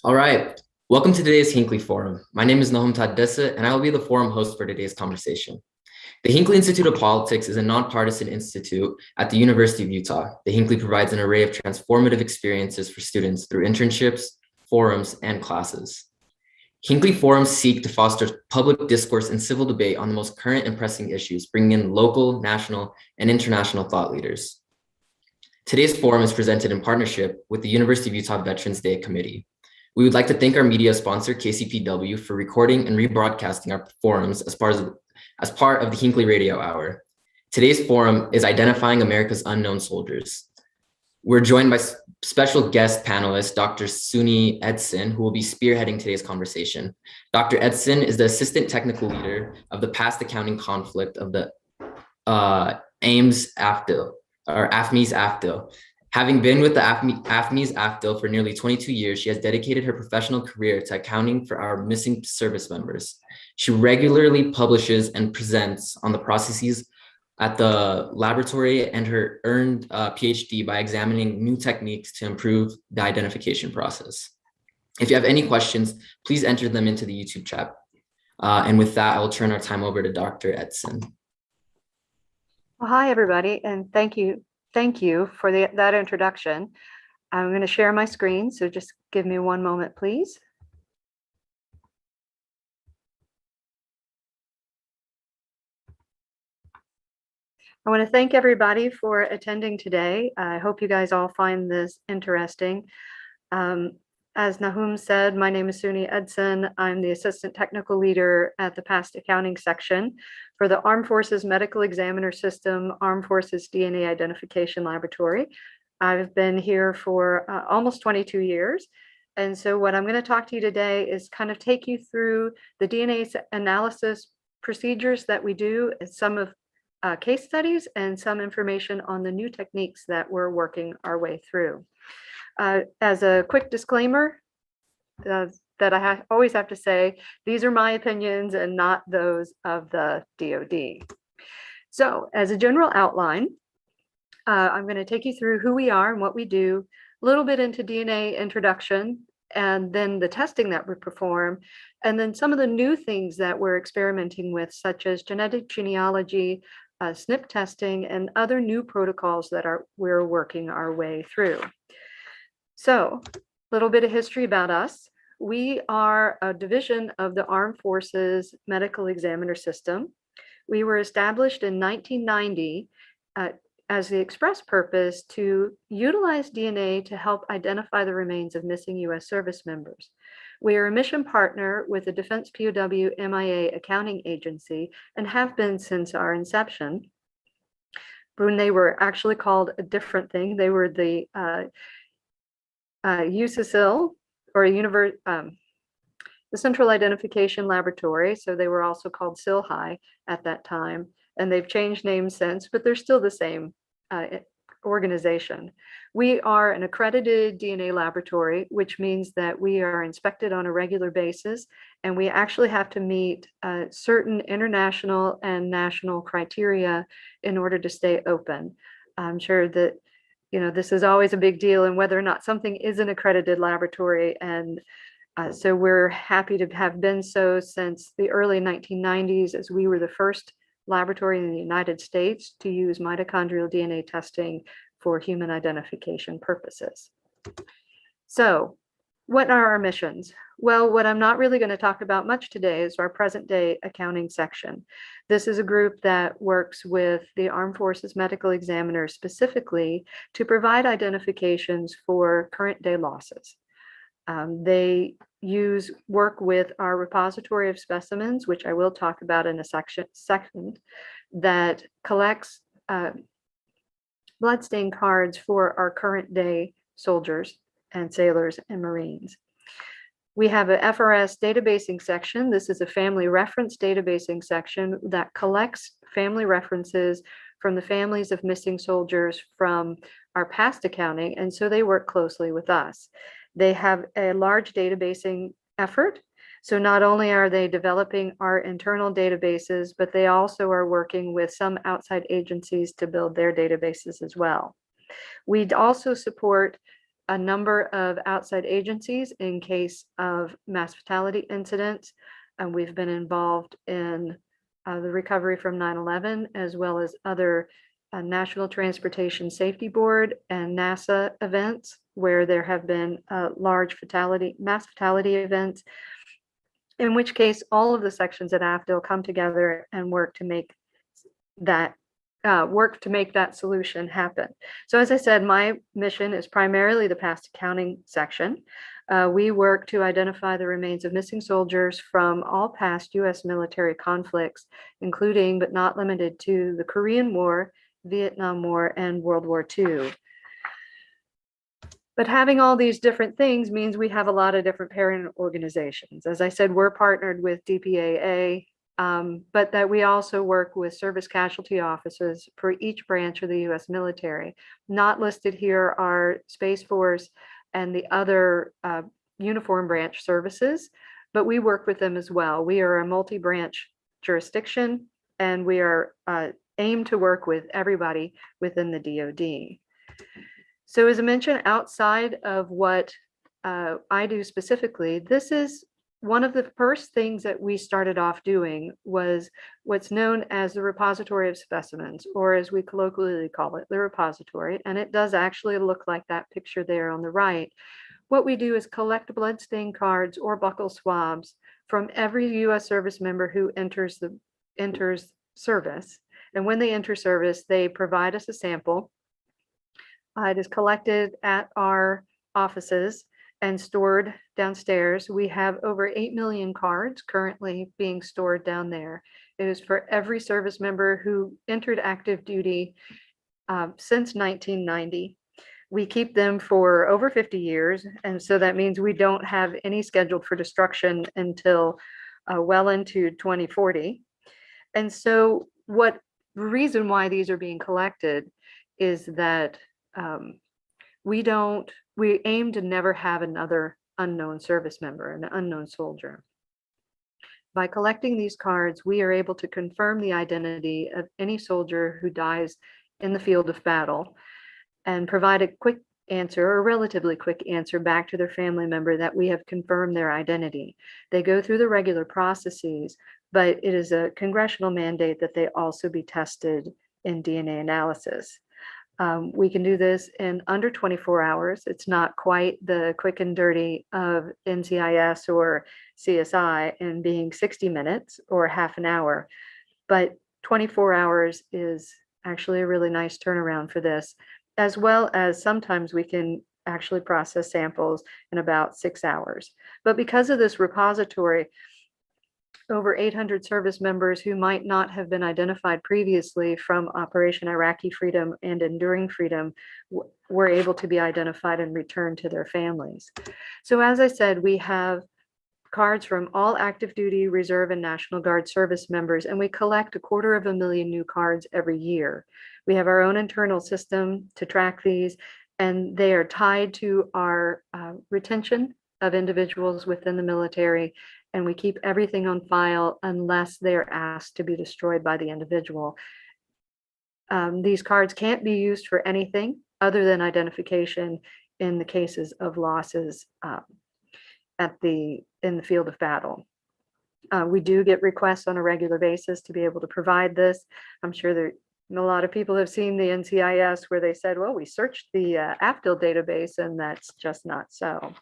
All right. Welcome to today's Hinckley Forum. My name is Nucleotide Dessa, and I will be the forum host for today's conversation. The Hinckley Institute of Politics is a nonpartisan institute at the University of Utah. The Hinckley provides an array of transformative experiences for students through internships, forums, and classes. Hinckley forums seek to foster public discourse and civil debate on the most current and pressing issues, bringing in local, national, and international thought leaders. Today's forum is presented in partnership with the University of Utah Veterans Day Committee. We would like to thank our media sponsor, KCPW, for recording and rebroadcasting our forums as part of the Hinckley Radio Hour. Today's forum is Identifying America's Unknown Soldiers. We're joined by special guest panelist, Dr. Suni Edson, who will be spearheading today's conversation. Dr. Edson is the Assistant Technical Leader of the Past Accounting Conflict of the AFMES-AFDIL. Having been with the AFMES-AFDIL for nearly 22 years, she has dedicated her professional career to accounting for our missing service members. She regularly publishes and presents on the processes at the laboratory and her earned PhD by examining new techniques to improve the identification process. If you have any questions, please enter them into the YouTube chat. And with that, I will turn our time over to Dr. Edson. Well, hi, everybody, and thank you for that introduction. I'm going to share my screen, so just give me one moment, please. I want to thank everybody for attending today. I hope you guys all find this interesting. As Nahum said, my name is Suni Edson. I'm the Assistant Technical Leader at the Past Accounting section for the Armed Forces Medical Examiner System, Armed Forces DNA Identification Laboratory. I've been here for almost 22 years. And so what I'm going to talk to you today is kind of take you through the DNA analysis procedures that we do, some of case studies, and some information on the new techniques that we're working our way through. As a quick disclaimer, that I always have to say, these are my opinions and not those of the DoD. So as a general outline, I'm going to take you through who we are and what we do, a little bit into DNA introduction, and then the testing that we perform, and then some of the new things that we're experimenting with, such as genetic genealogy, SNP testing, and other new protocols that we're working our way through. So a little bit of history about us. We are a division of the Armed Forces Medical Examiner System. We were established in 1990 as the express purpose to utilize DNA to help identify the remains of missing U.S. service members. We are a mission partner with the Defense POW MIA accounting agency and have been since our inception. When they were actually called a different thing, they were the USSIL, or the Central Identification Laboratory. So they were also called SILHI at that time, and they've changed names since, but they're still the same organization. We are an accredited DNA laboratory, which means that we are inspected on a regular basis, and we actually have to meet certain international and national criteria in order to stay open. I'm sure that this is always a big deal, and whether or not something is an accredited laboratory. And so we're happy to have been so since the early 1990s, as we were the first laboratory in the United States to use mitochondrial DNA testing for human identification purposes. So what are our missions? Well, what I'm not really going to talk about much today is our present day accounting section. This is a group that works with the Armed Forces Medical Examiners specifically to provide identifications for current day losses. They work with our Repository of Specimens, which I will talk about in a second, that collects bloodstain cards for our current day soldiers and sailors and Marines. We have a FRS databasing section. This is a family reference databasing section that collects family references from the families of missing soldiers from our past accounting, and so they work closely with us. They have a large databasing effort. So not only are they developing our internal databases, but they also are working with some outside agencies to build their databases as well. We also support a number of outside agencies in case of mass fatality incidents. And we've been involved in the recovery from 9/11, as well as other National Transportation Safety Board and NASA events where there have been large mass fatality events, in which case all of the sections at AFDL come together and work to make that solution happen. So as I said, my mission is primarily the past accounting section. We work to identify the remains of missing soldiers from all past US military conflicts, including but not limited to the Korean War, Vietnam War, and World War II. But having all these different things means we have a lot of different parent organizations. As I said, we're partnered with DPAA, but that we also work with service casualty offices for each branch of the US military. Not listed here are Space Force and the other uniform branch services, but we work with them as well. We are a multi-branch jurisdiction, and we are aim to work with everybody within the DoD. So as I mentioned, outside of what I do specifically, this is one of the first things that we started off doing was what's known as the Repository of Specimens, or as we colloquially call it, the repository. And it does actually look like that picture there on the right. What we do is collect blood stain cards or buccal swabs from every US service member who enters service. And when they enter service, they provide us a sample. It is collected at our offices and stored downstairs. We have over 8 million cards currently being stored down there. It is for every service member who entered active duty since 1990. We keep them for over 50 years. And so that means we don't have any scheduled for destruction until well into 2040. And so the reason why these are being collected is that we aim to never have another unknown service member, an unknown soldier. By collecting these cards, we are able to confirm the identity of any soldier who dies in the field of battle and provide a quick answer, or relatively quick answer, back to their family member that we have confirmed their identity. They go through the regular processes, but it is a congressional mandate that they also be tested in DNA analysis. We can do this in under 24 hours. It's not quite the quick and dirty of NCIS or CSI in being 60 minutes or half an hour, but 24 hours is actually a really nice turnaround for this, as well as sometimes we can actually process samples in about 6 hours. But because of this repository, over 800 service members who might not have been identified previously from Operation Iraqi Freedom and Enduring Freedom were able to be identified and returned to their families. So as I said, we have cards from all active duty, reserve, and National Guard service members, and we collect 250,000 new cards every year. We have our own internal system to track these, and they are tied to our retention of individuals within the military, and we keep everything on file unless they're asked to be destroyed by the individual. These cards can't be used for anything other than identification in the cases of losses in the field of battle. We do get requests on a regular basis to be able to provide this. I'm sure that a lot of people have seen the NCIS where they said, well, we searched the AFDL database, and that's just not so.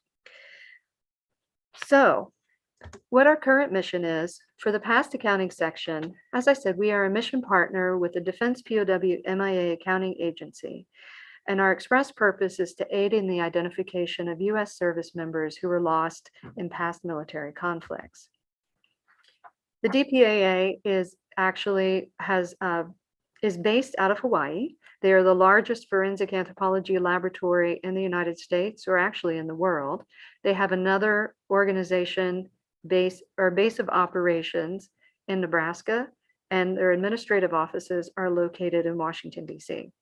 So what our current mission is for the past accounting section, as I said, we are a mission partner with the Defense POW MIA Accounting Agency, and our express purpose is to aid in the identification of US service members who were lost in past military conflicts. The DPAA is based out of Hawaii. They are the largest forensic anthropology laboratory in the United States, or actually in the world. They have another organization base of operations in Nebraska, and their administrative offices are located in Washington, D.C.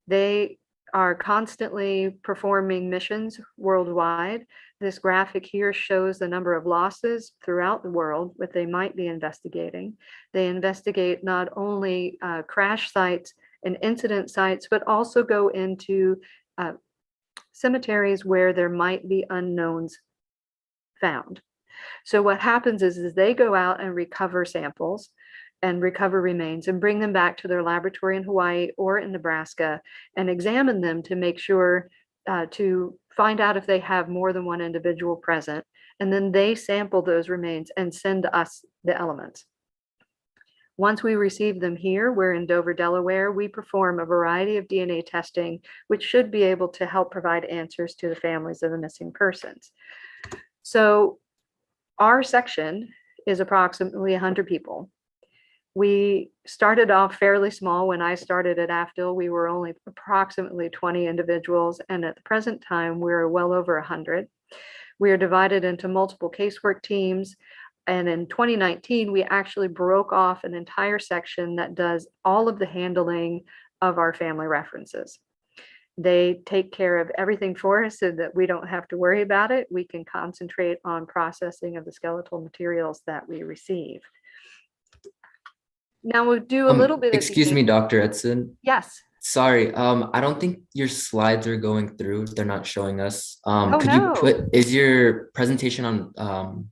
They are constantly performing missions worldwide. This graphic here shows the number of losses throughout the world, what they might be investigating. They investigate not only crash sites and incident sites, but also go into cemeteries where there might be unknowns found. So what happens is they go out and recover samples and recover remains and bring them back to their laboratory in Hawaii or in Nebraska and examine them to make sure to find out if they have more than one individual present. And then they sample those remains and send us the elements. Once we receive them here, we're in Dover, Delaware, we perform a variety of DNA testing, which should be able to help provide answers to the families of the missing persons. So our section is approximately 100 people. We started off fairly small. When I started at AFDL, we were only approximately 20 individuals, and at the present time, we're well over 100. We are divided into multiple casework teams, and in 2019, we actually broke off an entire section that does all of the handling of our family references. They take care of everything for us so that we don't have to worry about it. We can concentrate on processing of the skeletal materials that we receive. Now we'll do a little bit. Excuse me, Dr. Edson. Yes. Sorry, I don't think your slides are going through. They're not showing us. Could no. Is your presentation on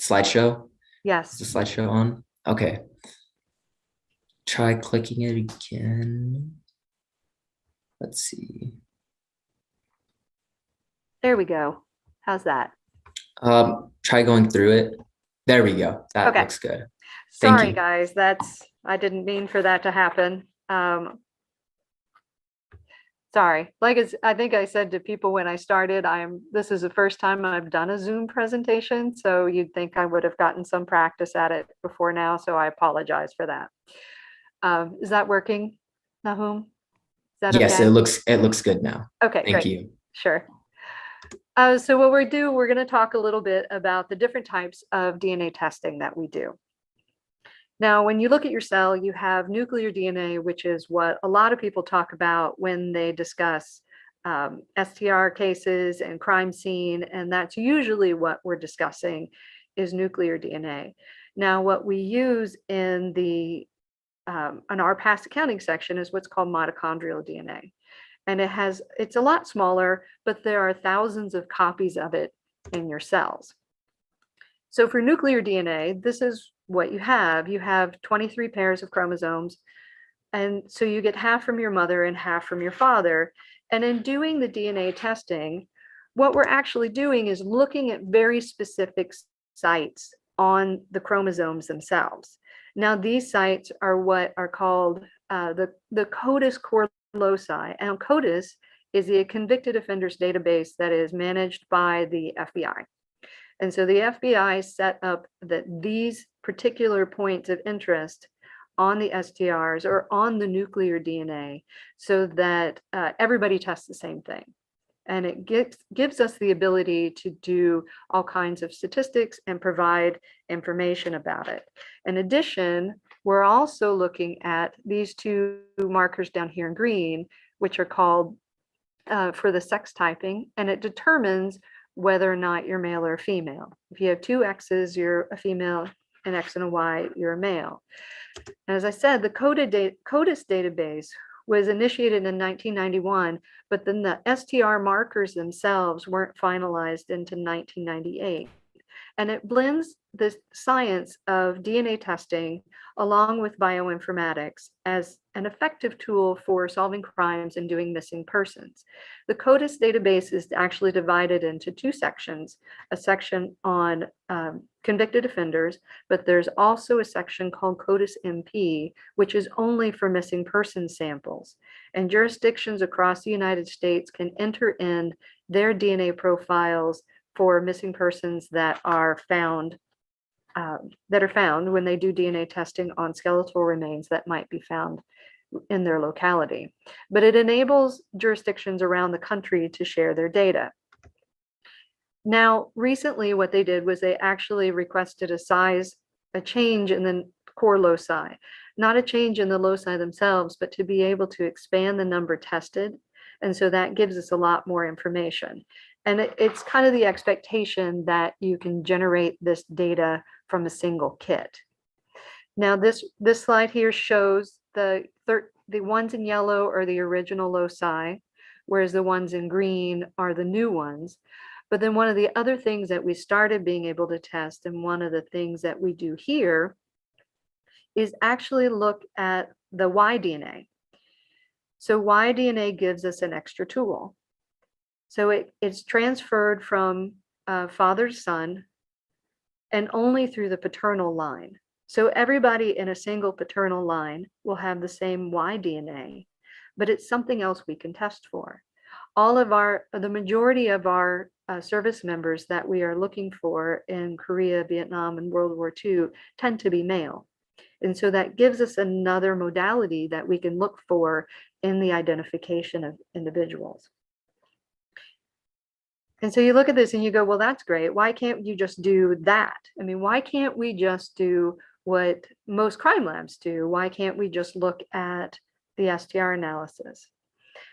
slideshow? Yes. Is the slideshow on? Okay. Try clicking it again. Let's see. There we go. How's that? Try going through it. There we go. That okay. looks good. Sorry, guys. I didn't mean for that to happen. Sorry. I think I said to people when I started, this is the first time I've done a Zoom presentation, so you'd think I would have gotten some practice at it before now, so I apologize for that. Is that working, Nahum? Is that yes, okay? it looks good now. Okay, thank great. you. Sure. So what we're going to talk a little bit about the different types of DNA testing that we do. Now, when you look at your cell, you have nuclear DNA, which is what a lot of people talk about when they discuss STR cases and crime scene, and that's usually what we're discussing is nuclear DNA. Now, what we use in our past accounting section is what's called mitochondrial DNA. And it's a lot smaller, but there are thousands of copies of it in your cells. So for nuclear DNA, this is what you have. You have 23 pairs of chromosomes. And so you get half from your mother and half from your father. And in doing the DNA testing, what we're actually doing is looking at very specific sites on the chromosomes themselves. Now, these sites are what are called the CODIS core loci. And CODIS is the Convicted Offenders Database that is managed by the FBI. And so the FBI set up that these particular points of interest on the STRs or on the nuclear DNA so that everybody tests the same thing. And it gives us the ability to do all kinds of statistics and provide information about it. In addition, we're also looking at these two markers down here in green, which are called for the sex typing, and it determines whether or not you're male or female. If you have two X's, you're a female, an X and a Y, you're a male. And as I said, the CODIS database was initiated in 1991, but then the STR markers themselves weren't finalized until 1998. And it blends the science of DNA testing along with bioinformatics as an effective tool for solving crimes and doing missing persons. The CODIS database is actually divided into two sections, a section on convicted offenders, but there's also a section called CODIS MP, which is only for missing person samples. And jurisdictions across the United States can enter in their DNA profiles for missing persons that are found when they do DNA testing on skeletal remains that might be found in their locality. But it enables jurisdictions around the country to share their data. Now, recently what they did was they actually requested a change in the core loci, not a change in the loci themselves, but to be able to expand the number tested. And so that gives us a lot more information. And it's kind of the expectation that you can generate this data from a single kit. Now, this slide here shows the ones in yellow are the original loci. whereas the ones in green are the new ones. But then one of the other things that we started being able to test, and one of the things that we do here, is actually look at the Y DNA. So Y DNA gives us an extra tool. So it's transferred from father to son, and only through the paternal line. So everybody in a single paternal line will have the same Y DNA, but it's something else we can test for. The majority of our service members that we are looking for in Korea, Vietnam, and World War II tend to be male. And so that gives us another modality that we can look for in the identification of individuals. And so you look at this and you go, well, that's great. Why can't you just do that? I mean, why can't we just do what most crime labs do? Why can't we just look at the STR analysis?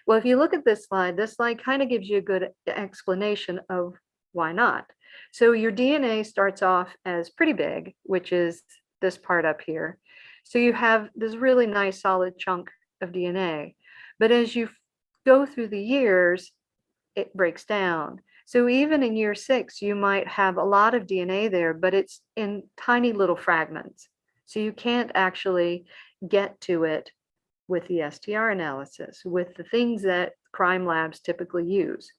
Well, if you look at this slide kind of gives you a good explanation of why not. So your DNA starts off as pretty big, which is this part up here. So you have this really nice solid chunk of DNA. But as you go through the years, it breaks down. So even in year 6, you might have a lot of DNA there, but it's in tiny little fragments. So you can't actually get to it with the STR analysis, with the things that crime labs typically use.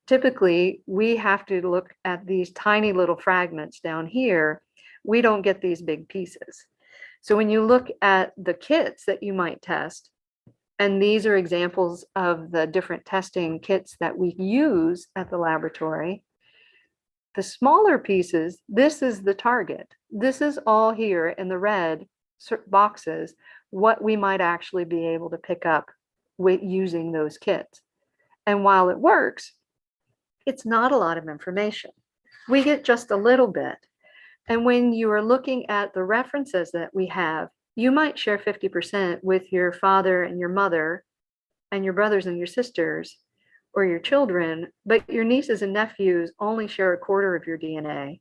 Typically, we have to look at these tiny little fragments down here. We don't get these big pieces. So when you look at the kits that you might test, and these are examples of the different testing kits that we use at the laboratory. The smaller pieces, this is the target. This is all here in the red boxes, what we might actually be able to pick up with using those kits. And while it works, it's not a lot of information. We get just a little bit. And when you are looking at the references that we have, you might share 50% with your father and your mother and your brothers and your sisters or your children, but your nieces and nephews only share a quarter of your DNA.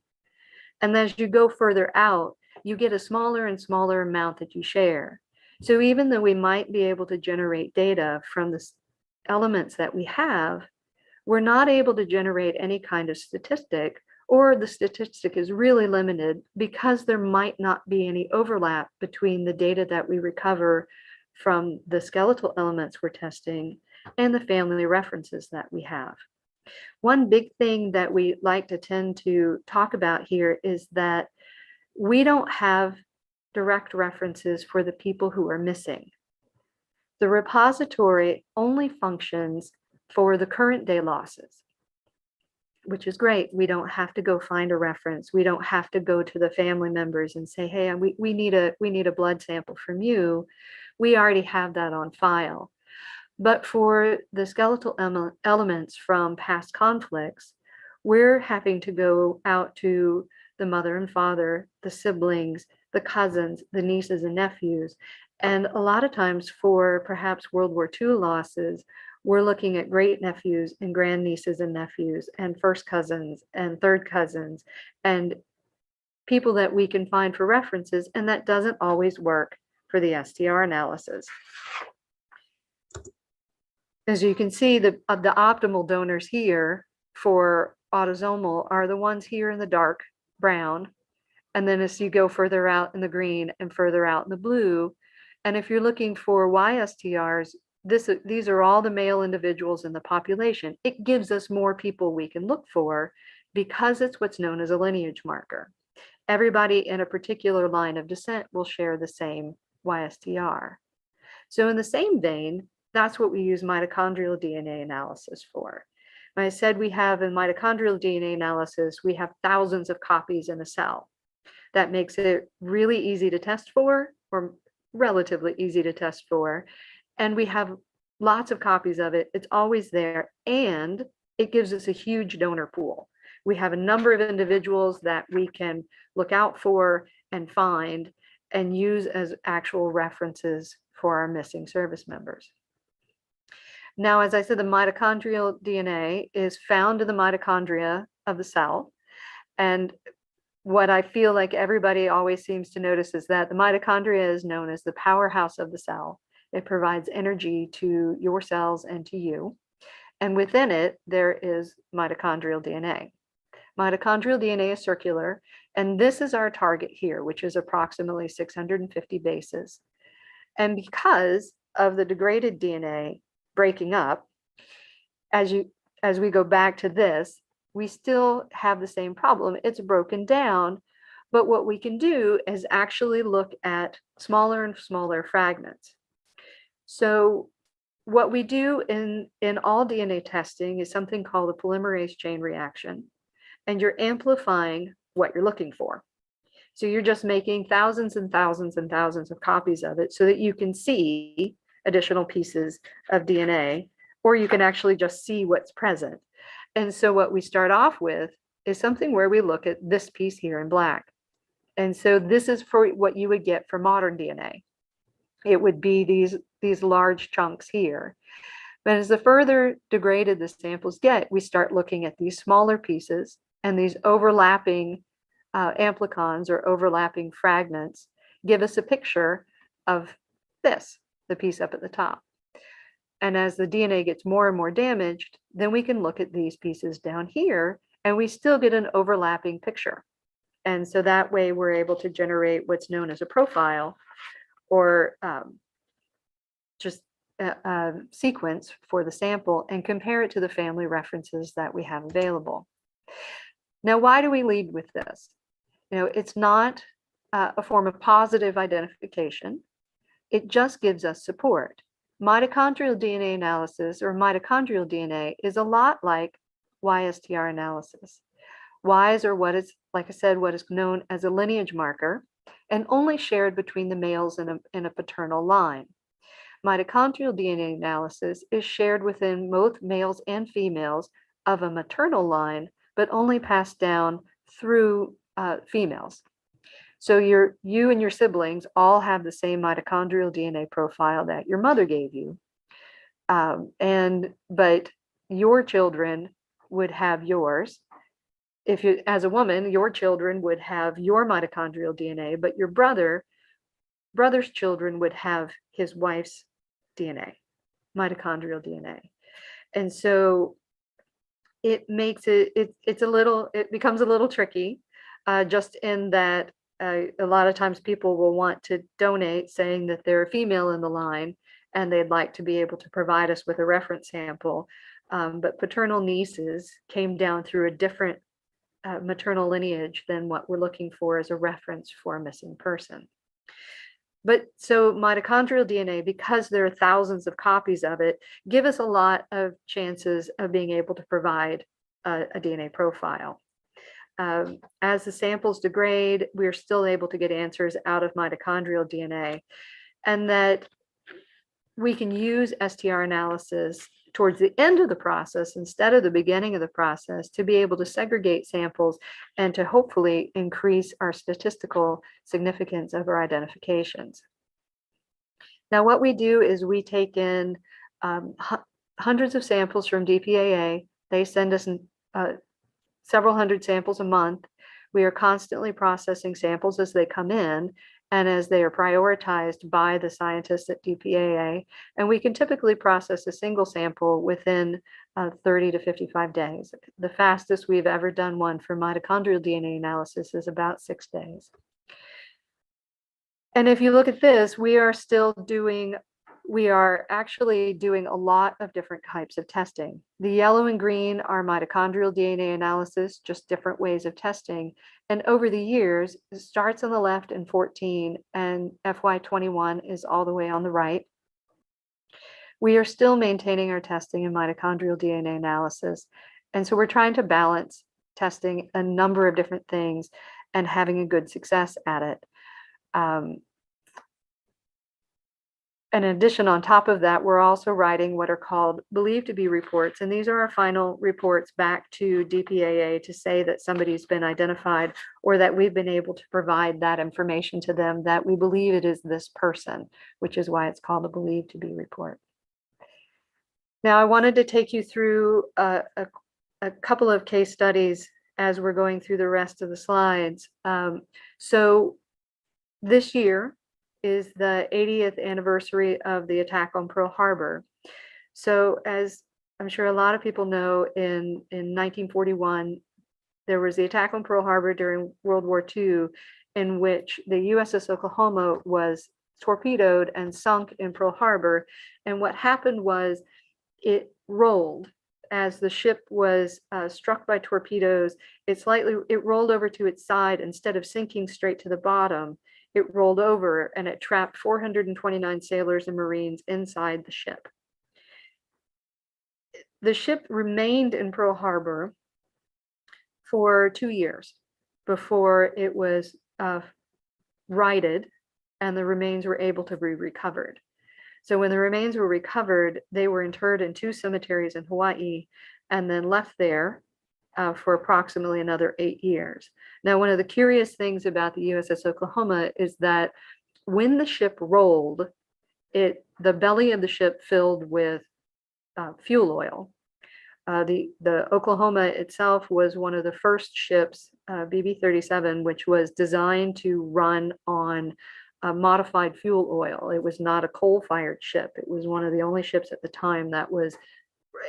And as you go further out, you get a smaller and smaller amount that you share. So even though we might be able to generate data from the elements that we have, we're not able to generate any kind of statistic, or the statistic is really limited because there might not be any overlap between the data that we recover from the skeletal elements we're testing and the family references that we have. One big thing that we like to tend to talk about here is that we don't have direct references for the people who are missing. The repository only functions for the current day losses, which is great. We don't have to go find a reference. We don't have to go to the family members and say, hey, we need a blood sample from you. We already have that on file. But for the skeletal elements from past conflicts, we're having to go out to the mother and father, the siblings, the cousins, the nieces and nephews. And a lot of times for perhaps World War II losses, we're looking at great nephews and grandnieces and nephews and first cousins and third cousins and people that we can find for references. And that doesn't always work for the STR analysis. As you can see, the optimal donors here for autosomal are the ones here in the dark brown. And then as you go further out in the green and further out in the blue, and if you're looking for YSTRs, these are all the male individuals in the population. It gives us more people we can look for because it's what's known as a lineage marker. Everybody in a particular line of descent will share the same YSTR. So in the same vein, that's what we use mitochondrial DNA analysis for. When I said we have in mitochondrial DNA analysis, we have thousands of copies in a cell. That makes it really easy to test for, or relatively easy to test for. And we have lots of copies of it. It's always there. And it gives us a huge donor pool. We have a number of individuals that we can look out for and find and use as actual references for our missing service members. Now, as I said, the mitochondrial DNA is found in the mitochondria of the cell. And what I feel like everybody always seems to notice is that the mitochondria is known as the powerhouse of the cell. It provides energy to your cells and to you. And within it, there is mitochondrial DNA. Mitochondrial DNA is circular, and this is our target here, which is approximately 650 bases. And because of the degraded DNA breaking up, as we go back to this, we still have the same problem. It's broken down, but what we can do is actually look at smaller and smaller fragments. So what we do in all DNA testing is something called a polymerase chain reaction, and you're amplifying what you're looking for. So you're just making thousands and thousands and thousands of copies of it so that you can see additional pieces of DNA, or you can actually just see what's present. And so what we start off with is something where we look at this piece here in black. And so this is for what you would get for modern DNA. It would be these large chunks here. But as the further degraded the samples get, we start looking at these smaller pieces, and these overlapping amplicons or overlapping fragments give us a picture of this, the piece up at the top. And as the DNA gets more and more damaged, then we can look at these pieces down here, and we still get an overlapping picture. And so that way we're able to generate what's known as a profile, or just a sequence for the sample, and compare it to the family references that we have available. Now, why do we lead with this? It's not a form of positive identification. It just gives us support. Mitochondrial DNA analysis, or mitochondrial DNA, is a lot like YSTR analysis. Ys are what is, like I said, what is known as a lineage marker, and only shared between the males in a paternal line. Mitochondrial DNA analysis is shared within both males and females of a maternal line, but only passed down through females. So you and your siblings all have the same mitochondrial DNA profile that your mother gave you. But your children would have yours. If you, as a woman, your children would have your mitochondrial DNA, but your brother's children would have his wife's DNA, mitochondrial DNA. And so it makes it becomes a little tricky, just in that a lot of times people will want to donate saying that they're a female in the line and they'd like to be able to provide us with a reference sample. But paternal nieces came down through a different maternal lineage than what we're looking for as a reference for a missing person. But so mitochondrial DNA, because there are thousands of copies of it, give us a lot of chances of being able to provide a DNA profile. As the samples degrade, we're still able to get answers out of mitochondrial DNA, and that we can use STR analysis towards the end of the process instead of the beginning of the process to be able to segregate samples and to hopefully increase our statistical significance of our identifications. Now, what we do is we take in hundreds of samples from DPAA. They send us several hundred samples a month. We are constantly processing samples as they come in and as they are prioritized by the scientists at DPAA. And we can typically process a single sample within 30 to 55 days. The fastest we've ever done one for mitochondrial DNA analysis is about 6 days. And if you look at this, we are actually doing a lot of different types of testing. The yellow and green are mitochondrial DNA analysis, just different ways of testing. And over the years, it starts on the left in 14, and FY21 is all the way on the right. We are still maintaining our testing in mitochondrial DNA analysis. And so we're trying to balance testing a number of different things and having a good success at it. And in addition, on top of that, we're also writing what are called believed to be reports. And these are our final reports back to DPAA to say that somebody's been identified, or that we've been able to provide that information to them that we believe it is this person, which is why it's called a believed to be report. Now, I wanted to take you through a couple of case studies as we're going through the rest of the slides. So this year is the 80th anniversary of the attack on Pearl Harbor. So as I'm sure a lot of people know in 1941, there was the attack on Pearl Harbor during World War II, in which the USS Oklahoma was torpedoed and sunk in Pearl Harbor. And what happened was it rolled as the ship was struck by torpedoes. It rolled over to its side. Instead of sinking straight to the bottom, it rolled over and it trapped 429 sailors and Marines inside the ship. The ship remained in Pearl Harbor for 2 years before it was righted and the remains were able to be recovered. So when the remains were recovered, they were interred in 2 cemeteries in Hawaii and then left there for approximately another 8 years. Now, one of the curious things about the USS Oklahoma is that when the ship rolled, the belly of the ship filled with fuel oil. The Oklahoma itself was one of the first ships, BB-37, which was designed to run on modified fuel oil. It was not a coal-fired ship. It was one of the only ships at the time that was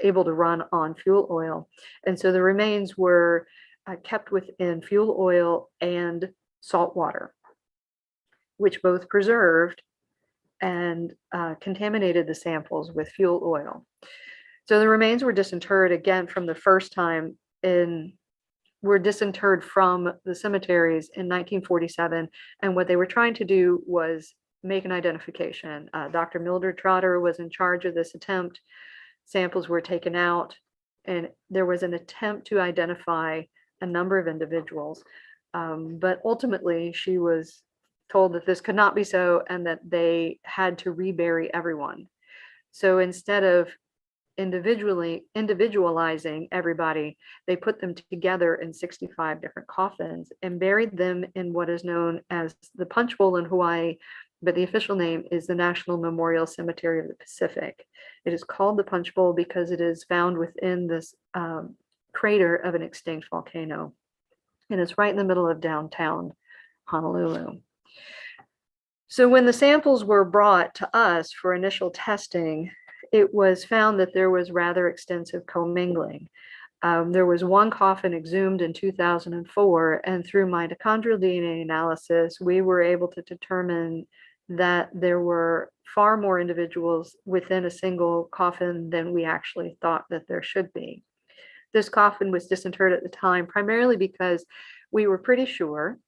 able to run on fuel oil. And so the remains were kept within fuel oil and salt water, which both preserved and contaminated the samples with fuel oil. So the remains were disinterred again from the first time were disinterred from the cemeteries in 1947. And what they were trying to do was make an identification. Dr. Mildred Trotter was in charge of this attempt. Samples were taken out and there was an attempt to identify a number of individuals. But ultimately she was told that this could not be so and that they had to rebury everyone. So instead of individualizing everybody, they put them together in 65 different coffins and buried them in what is known as the Punch Bowl in Hawaii, but the official name is the National Memorial Cemetery of the Pacific. It is called the Punch Bowl because it is found within this crater of an extinct volcano, and it's right in the middle of downtown Honolulu. So when the samples were brought to us for initial testing, it was found that there was rather extensive commingling. There was one coffin exhumed in 2004, and through mitochondrial DNA analysis, we were able to determine that there were far more individuals within a single coffin than we actually thought that there should be. This coffin was disinterred at the time, primarily because we were pretty sure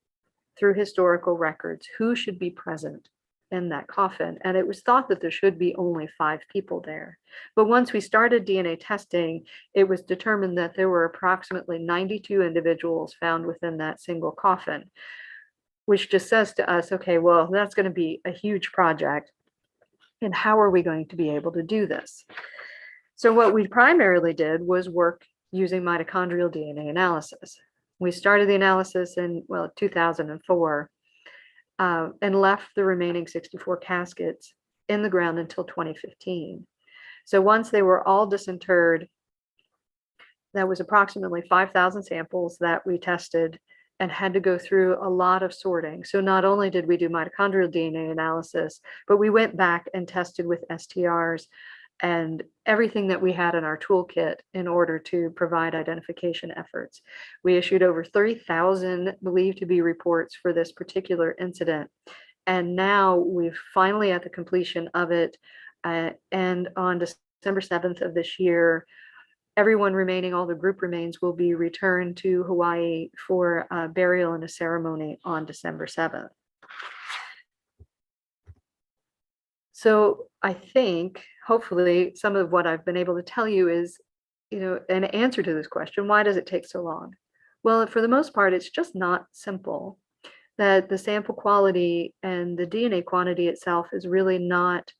through historical records who should be present in that coffin. And it was thought that there should be only 5 people there. But once we started DNA testing, it was determined that there were approximately 92 individuals found within that single coffin, which just says to us, okay, well, that's going to be a huge project. And how are we going to be able to do this? So what we primarily did was work using mitochondrial DNA analysis. We started the analysis in, 2004. And left the remaining 64 caskets in the ground until 2015. So once they were all disinterred, that was approximately 5,000 samples that we tested and had to go through a lot of sorting. So not only did we do mitochondrial DNA analysis, but we went back and tested with STRs and everything that we had in our toolkit in order to provide identification efforts. We issued over 30,000 believed to be reports for this particular incident. And now we've finally at the completion of it. And on December 7th of this year, everyone remaining, all the group remains, will be returned to Hawaii for burial and a ceremony on December 7th. So I think hopefully some of what I've been able to tell you is, an answer to this question, why does it take so long? Well, for the most part, it's just not simple. That the sample quality and the DNA quantity itself is really not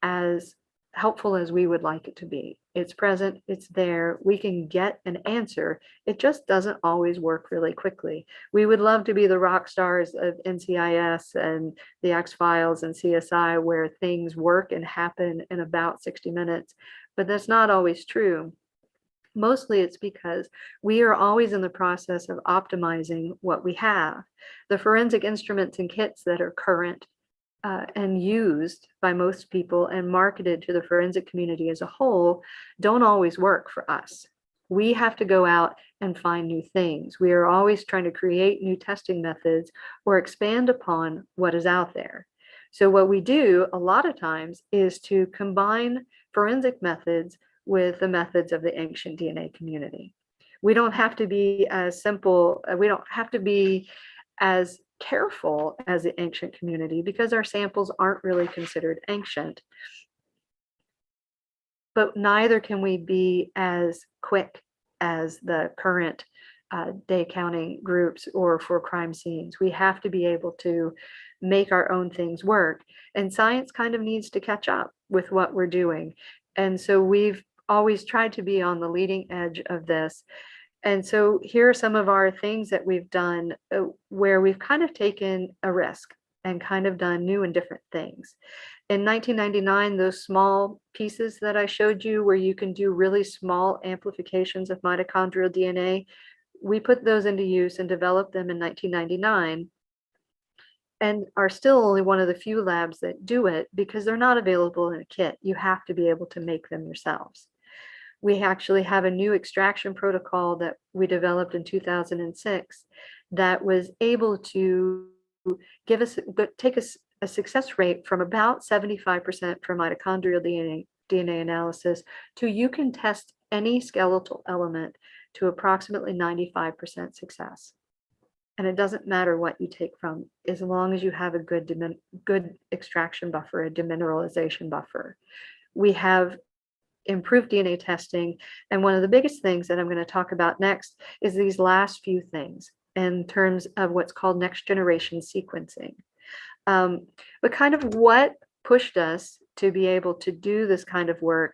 as helpful as we would like it to be. It's present, it's there, we can get an answer. It just doesn't always work really quickly. We would love to be the rock stars of NCIS and the X-Files and CSI where things work and happen in about 60 minutes, but that's not always true. Mostly it's because we are always in the process of optimizing what we have. The forensic instruments and kits that are current and used by most people and marketed to the forensic community as a whole don't always work for us. We have to go out and find new things. We are always trying to create new testing methods or expand upon what is out there. So what we do a lot of times is to combine forensic methods with the methods of the ancient DNA community. We don't have to be as simple, we don't have to be as careful as the ancient community because our samples aren't really considered ancient. But neither can we be as quick as the current day counting groups or for crime scenes. We have to be able to make our own things work. And science kind of needs to catch up with what we're doing. And so we've always tried to be on the leading edge of this. And so here are some of our things that we've done where we've kind of taken a risk and kind of done new and different things. In 1999, those small pieces that I showed you where you can do really small amplifications of mitochondrial DNA, we put those into use and developed them in 1999 and are still only one of the few labs that do it because they're not available in a kit. You have to be able to make them yourselves. We actually have a new extraction protocol that we developed in 2006 that was able to give us, take a success rate from about 75% for mitochondrial DNA analysis to you can test any skeletal element to approximately 95% success. And it doesn't matter what you take from, as long as you have a good extraction buffer, a demineralization buffer. We have improved DNA testing. And one of the biggest things that I'm going to talk about next is these last few things in terms of what's called next generation sequencing. But kind of what pushed us to be able to do this kind of work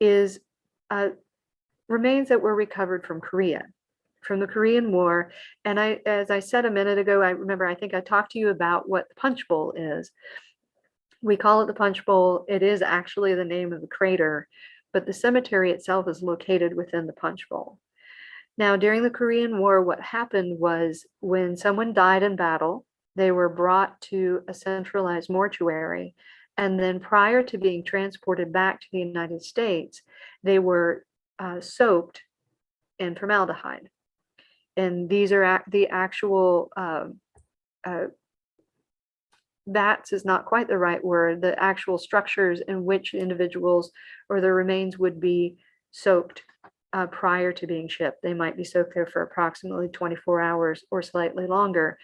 is remains that were recovered from Korea, from the Korean War. And as I said a minute ago, I think I talked to you about what the punch bowl is. We call it the punch bowl. It is actually the name of the crater, but the cemetery itself is located within the punch bowl. Now, during the Korean War, what happened was when someone died in battle, they were brought to a centralized mortuary. And then prior to being transported back to the United States, they were soaked in formaldehyde. And these are the actual, vats is not quite the right word, the actual structures in which individuals or their remains would be soaked prior to being shipped. They might be soaked there for approximately 24 hours or slightly longer.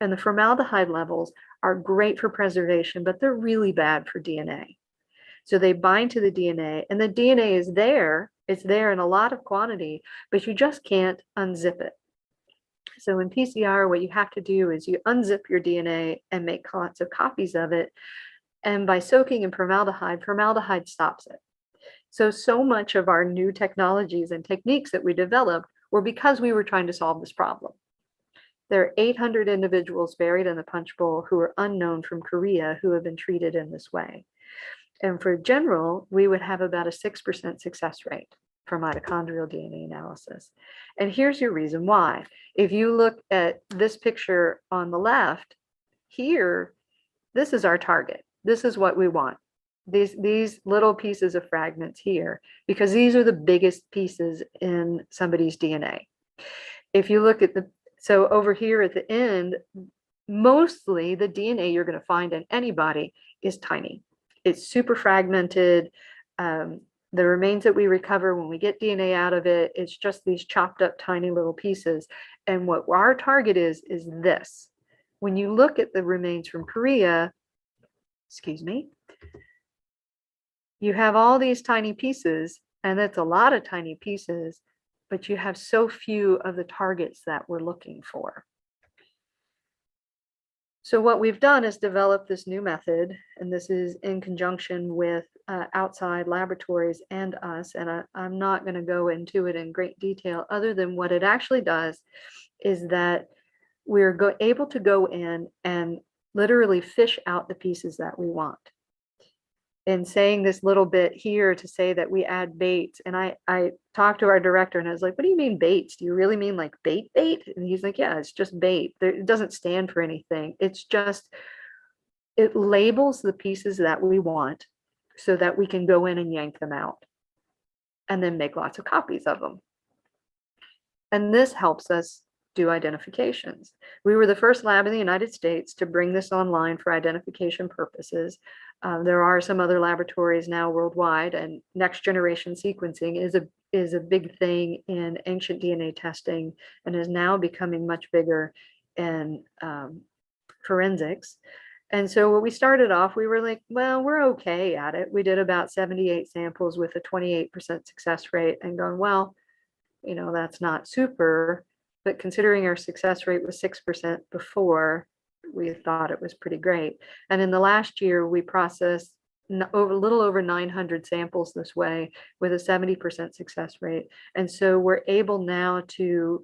And the formaldehyde levels are great for preservation, but they're really bad for DNA. So they bind to the DNA, and the DNA is there. It's there in a lot of quantity, but you just can't unzip it. So in PCR, what you have to do is you unzip your DNA and make lots of copies of it. And by soaking in formaldehyde, formaldehyde stops it. So much of our new technologies and techniques that we developed were because we were trying to solve this problem. There are 800 individuals buried in the punch bowl who are unknown from Korea who have been treated in this way. And for general, we would have about a 6% success rate for mitochondrial DNA analysis. And here's your reason why. If you look at this picture on the left, here, this is our target. This is what we want. These little pieces of fragments here, because these are the biggest pieces in somebody's DNA. If you look at so over here at the end, mostly the DNA you're going to find in anybody is tiny. It's super fragmented. The remains that we recover when we get DNA out of it, it's just these chopped up tiny little pieces. And what our target is this. When you look at the remains from Korea, excuse me, you have all these tiny pieces, and that's a lot of tiny pieces, but you have so few of the targets that we're looking for. So what we've done is develop this new method, and this is in conjunction with outside laboratories and us, and I'm not going to go into it in great detail other than what it actually does is that we're able to go in and literally fish out the pieces that we want. And saying this little bit here to say that we add baits, and I talked to our director and I was like, what do you mean baits? Do you really mean like bait? And he's like, yeah, it's just bait. It doesn't stand for anything. It's just it labels the pieces that we want so that we can go in and yank them out and then make lots of copies of them. And this helps us do identifications. We were the first lab in the United States to bring this online for identification purposes. There are some other laboratories now worldwide, and next generation sequencing is a big thing in ancient DNA testing and is now becoming much bigger in forensics. And so when we started off, we were like, well, we're okay at it. We did about 78 samples with a 28% success rate and going, well, you know, that's not super, but considering our success rate was 6% before, we thought it was pretty great. And in the last year, we processed a little over 900 samples this way with a 70% success rate. And so we're able now to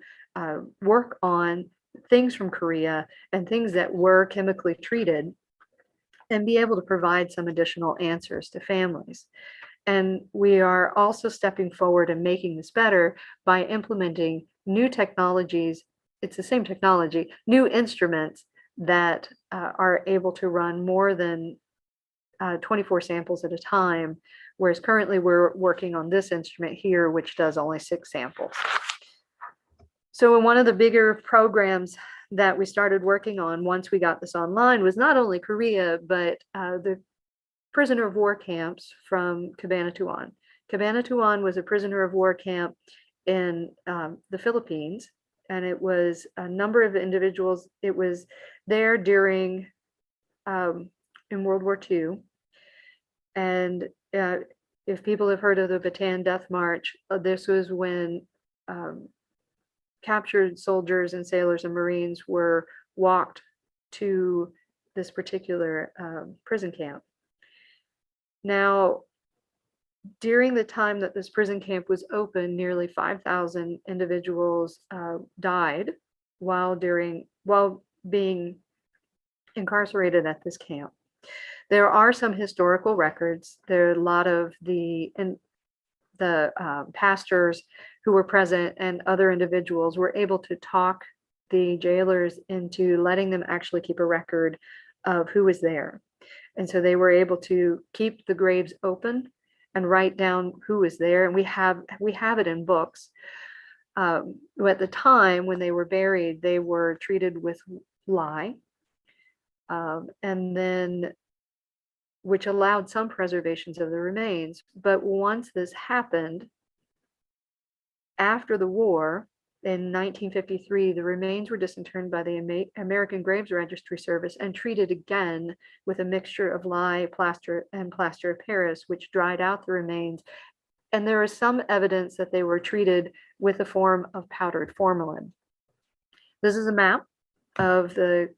work on things from Korea and things that were chemically treated and be able to provide some additional answers to families. And we are also stepping forward and making this better by implementing new technologies. It's the same technology, new instruments that are able to run more than 24 samples at a time, whereas currently we're working on this instrument here, which does only 6 samples. So in one of the bigger programs that we started working on once we got this online was not only Korea, but the prisoner of war camps from Cabana, Tuwan. Cabana, Tuwan was a prisoner of war camp in the Philippines, and it was a number of individuals. It was there during in World War II. And if people have heard of the Bataan Death March, this was when captured soldiers and sailors and Marines were walked to this particular prison camp. Now, during the time that this prison camp was open, nearly 5,000 individuals died while being incarcerated at this camp. There are some historical records. There are a lot of the pastors who were present and other individuals were able to talk the jailers into letting them actually keep a record of who was there. And so they were able to keep the graves open and write down who was there. And we have it in books. At the time when they were buried, they were treated with lye, and then which allowed some preservations of the remains. But once this happened, after the war, in 1953, the remains were disinterred by the American Graves Registry Service and treated again with a mixture of lye, plaster, and plaster of Paris, which dried out the remains. And there is some evidence that they were treated with a form of powdered formalin. This is a map of the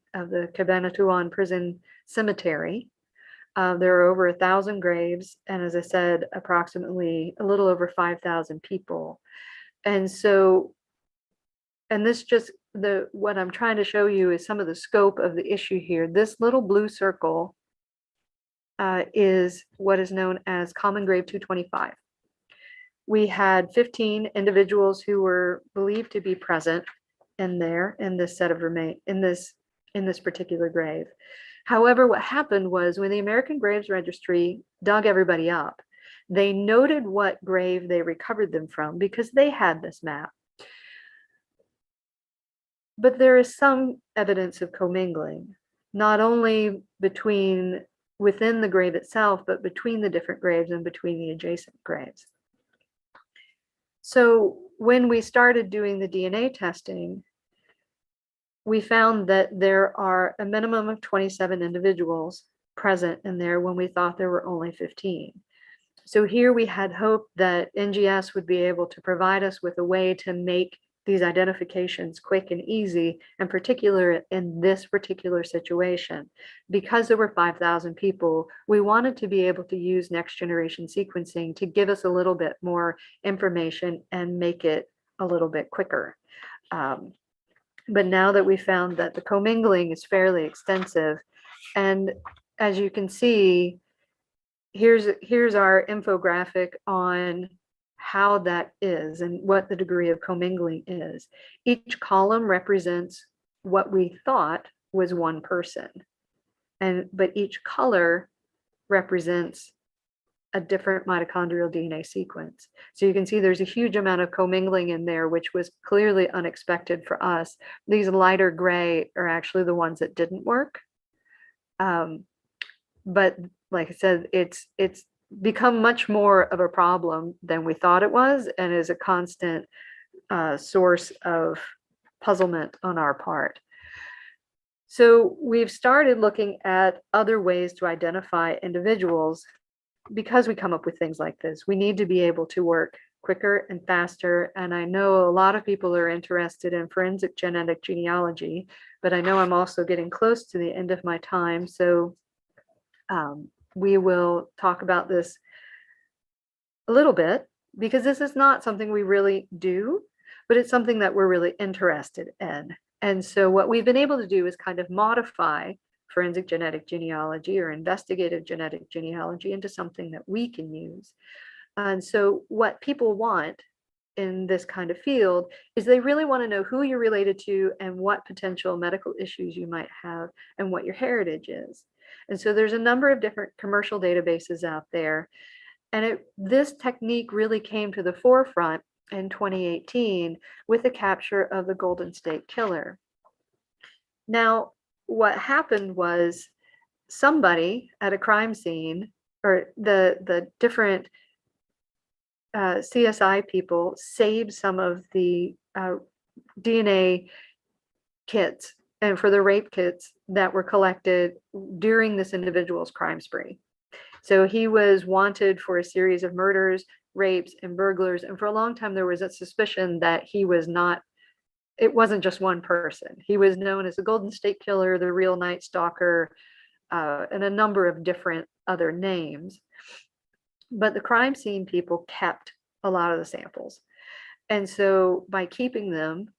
Cabana Tuwan prison cemetery. There are over 1,000 graves, and as I said, approximately a little over 5,000 people. And so, and this just, what I'm trying to show you is some of the scope of the issue here. This little blue circle is what is known as Common Grave 225. We had 15 individuals who were believed to be present in there, in this set of remains, in this particular grave. However, what happened was when the American Graves Registry dug everybody up, they noted what grave they recovered them from because they had this map. But there is some evidence of commingling, not only within the grave itself, but between the different graves and between the adjacent graves. So when we started doing the DNA testing, we found that there are a minimum of 27 individuals present in there when we thought there were only 15. So here we had hoped that NGS would be able to provide us with a way to make these identifications quick and easy, in particular in this particular situation. Because there were 5,000 people, we wanted to be able to use next generation sequencing to give us a little bit more information and make it a little bit quicker. But now that we found that the commingling is fairly extensive, and as you can see, here's our infographic on how that is and what the degree of commingling is. Each column represents what we thought was one person. but each color represents a different mitochondrial DNA sequence. So you can see there's a huge amount of commingling in there, which was clearly unexpected for us. These lighter gray are actually the ones that didn't work. But like I said, it's become much more of a problem than we thought it was, and is a constant source of puzzlement on our part. So we've started looking at other ways to identify individuals. Because we come up with things like this, we need to be able to work quicker and faster. And I know a lot of people are interested in forensic genetic genealogy, but I know I'm also getting close to the end of my time. So we will talk about this a little bit, because this is not something we really do, but it's something that we're really interested in. And so what we've been able to do is kind of modify forensic genetic genealogy or investigative genetic genealogy into something that we can use. And so what people want in this kind of field is they really want to know who you're related to and what potential medical issues you might have and what your heritage is. And so there's a number of different commercial databases out there. And this technique really came to the forefront in 2018 with the capture of the Golden State Killer. Now, what happened was somebody at a crime scene, or the different CSI people, saved some of the DNA kits and for the rape kits that were collected during this individual's crime spree. So he was wanted for a series of murders, rapes, and burglars. And for a long time, there was a suspicion that he was not, it wasn't just one person. He was known as the Golden State Killer, the Real Night Stalker, and a number of different other names. But the crime scene people kept a lot of the samples. And so by keeping them,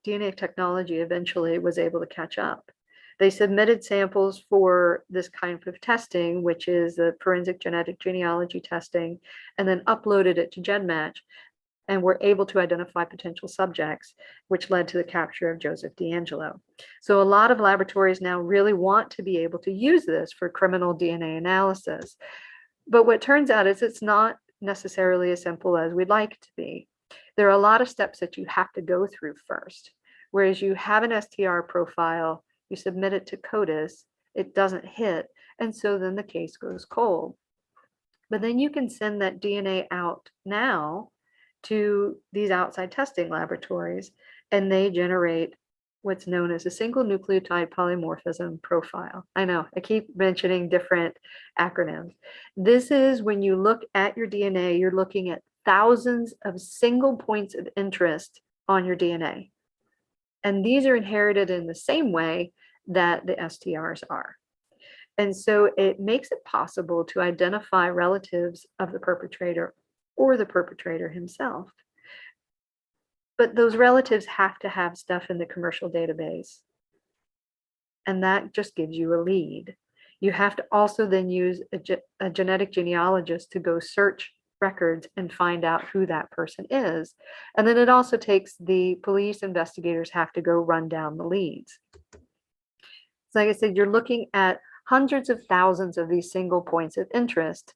DNA technology eventually was able to catch up. They submitted samples for this kind of testing, which is the forensic genetic genealogy testing, and then uploaded it to GenMatch, and were able to identify potential subjects, which led to the capture of Joseph DeAngelo. So a lot of laboratories now really want to be able to use this for criminal DNA analysis. But what turns out is it's not necessarily as simple as we'd like it to be. There are a lot of steps that you have to go through first. Whereas you have an STR profile, you submit it to CODIS, it doesn't hit, and so then the case goes cold. But then you can send that DNA out now to these outside testing laboratories, and they generate what's known as a single nucleotide polymorphism profile. I know, I keep mentioning different acronyms. This is when you look at your DNA, you're looking at thousands of single points of interest on your DNA. And these are inherited in the same way that the STRs are. And so it makes it possible to identify relatives of the perpetrator or the perpetrator himself. But those relatives have to have stuff in the commercial database. And that just gives you a lead. You have to also then use a genetic genealogist to go search records and find out who that person is. And then it also takes the police investigators have to go run down the leads. So like I said, you're looking at hundreds of thousands of these single points of interest.